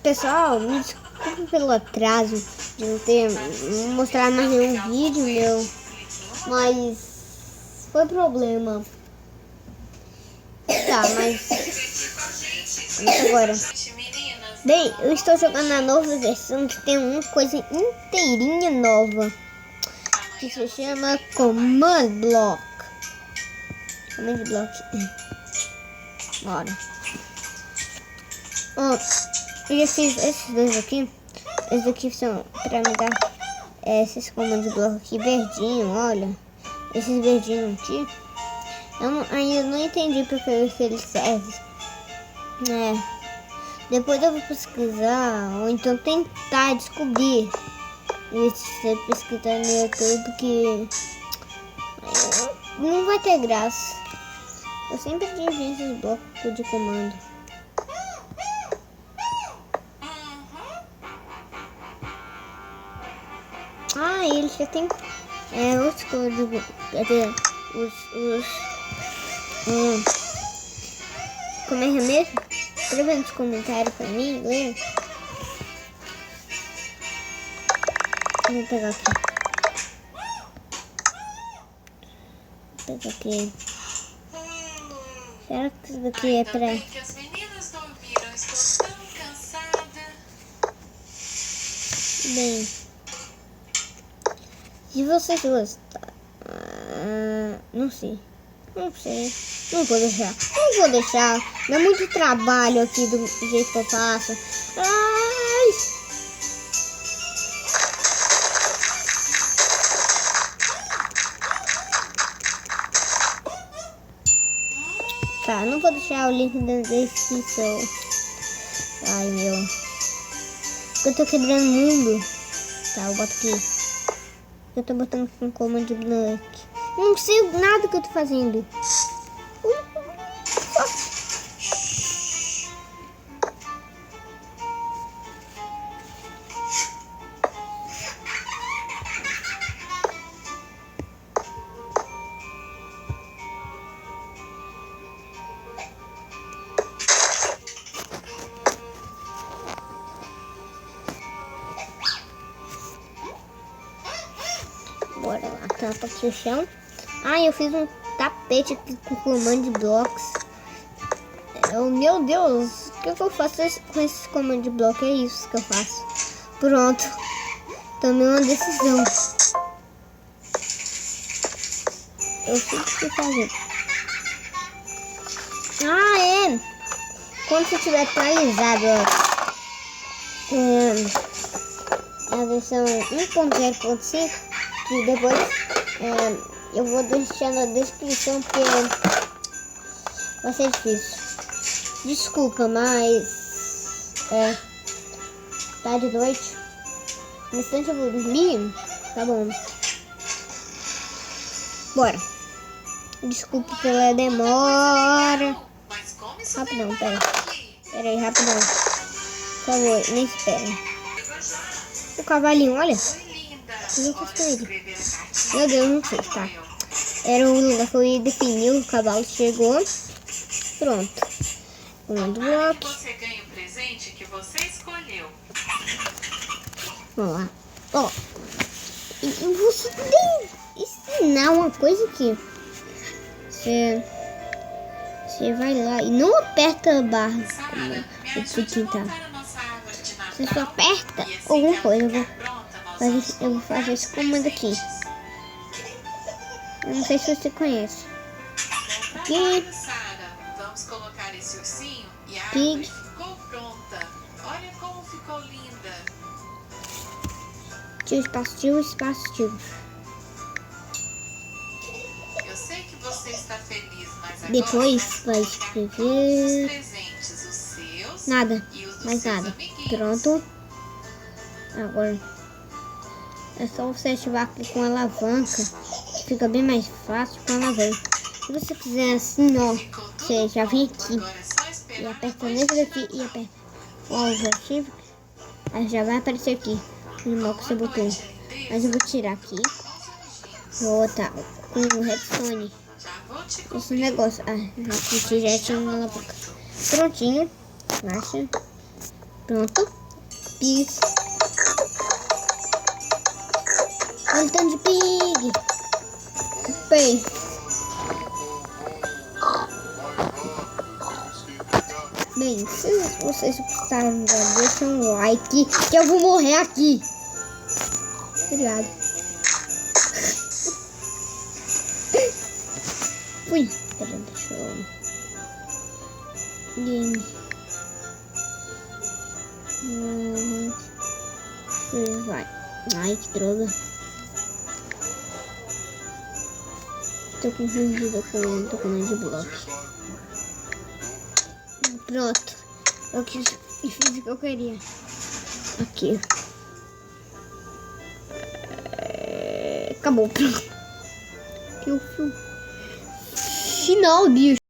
Pessoal, me desculpe pelo atraso de não ter mostrado mais nenhum vídeo meu, mas foi problema. Tá, mas agora. Bem, eu estou jogando a nova versão que tem uma coisa inteirinha nova, que se chama Command Block. Command Block. Bora. Ó, eu já fiz esses dois aqui. Esses aqui são pra me dar esses Command Block aqui verdinho, olha. Esses verdinhos aqui. Eu ainda não entendi porque eles servem. Depois eu vou pesquisar, ou então tentar descobrir. Você pesquisar no YouTube, porque não vai ter graça. Eu sempre tive esses blocos de comando. Ah, ele já tem outros códigos. Cadê? Como é mesmo? Escreva nos comentários pra mim, ler. Vou pegar aqui. Vou pegar aqui. Será que isso daqui é pra... As meninas não ouviram, estou tão cansada. Bem, se vocês gostaram, não sei, não vou deixar, dá muito trabalho aqui do jeito que eu faço. Ai. Tá, não vou deixar o link na descrição. Ai, meu, eu tô quebrando o mundo. Tá, eu boto aqui. Eu tô botando com Command Block. Não sei nada que eu tô fazendo. Bora lá, tampa aqui o chão. Ah, eu fiz um tapete aqui com Command Blocks. Meu Deus, o que eu faço com esse Command Block? É isso que eu faço. Pronto, tomei uma decisão. Eu sei o que fazer. Ah, é! Quando você tiver atualizado a versão 1.0.5, que depois eu vou deixar na descrição, porque vai ser difícil. Desculpa, mas tá de noite. No instante eu vou dormir. Tá bom. Bora. Desculpe pela demora. Rapidão, pera aí, rapidão. Por favor, nem espera. O cavalinho, olha. O que eu fiz com ele? Meu Deus, não sei, tá? Era um lugar que eu ia definir, o cavalo chegou. Pronto. Comando block. Você ganha o presente que você escolheu. Vamos lá. Ó. Eu vou ensinar uma coisa aqui. Você vai lá e não aperta a barra. Você só aperta alguma coisa. Eu vou fazer esse comando aqui. Eu não sei se você conhece. Aqui. Vamos colocar esse ursinho e a Pig. árvore ficou pronta. Olha como ficou linda. Tio, espaço, tio. Eu sei que você está feliz, mas agora Depois vai os escrever presentes, os seus nada, e os dos mais seus nada. amiguinhos. Pronto. Agora é só você ativar aqui com a alavanca, que fica bem mais fácil com a alavanca. Se você fizer assim, ó, você já vem aqui Agora é só esperar e aperta depois nesse de daqui e aperta o objetivo, aí já vai aparecer aqui o animal que você botou. Mas eu vou tirar aqui, vou botar com o redstone Já vou te esse negócio. Ah, aqui já tinha uma alavanca. Prontinho, marcha. Pronto. Pis. Olha o tanto de pig. Bem. Bem, se vocês gostaram, deixa um like que eu vou morrer aqui. Obrigado. Fui. Pera, deixa eu... Game. Vai. Ai, que droga. Tô confundida com o Adblock. Pronto. Eu fiz o que eu queria. Aqui. Acabou. Final, bicho.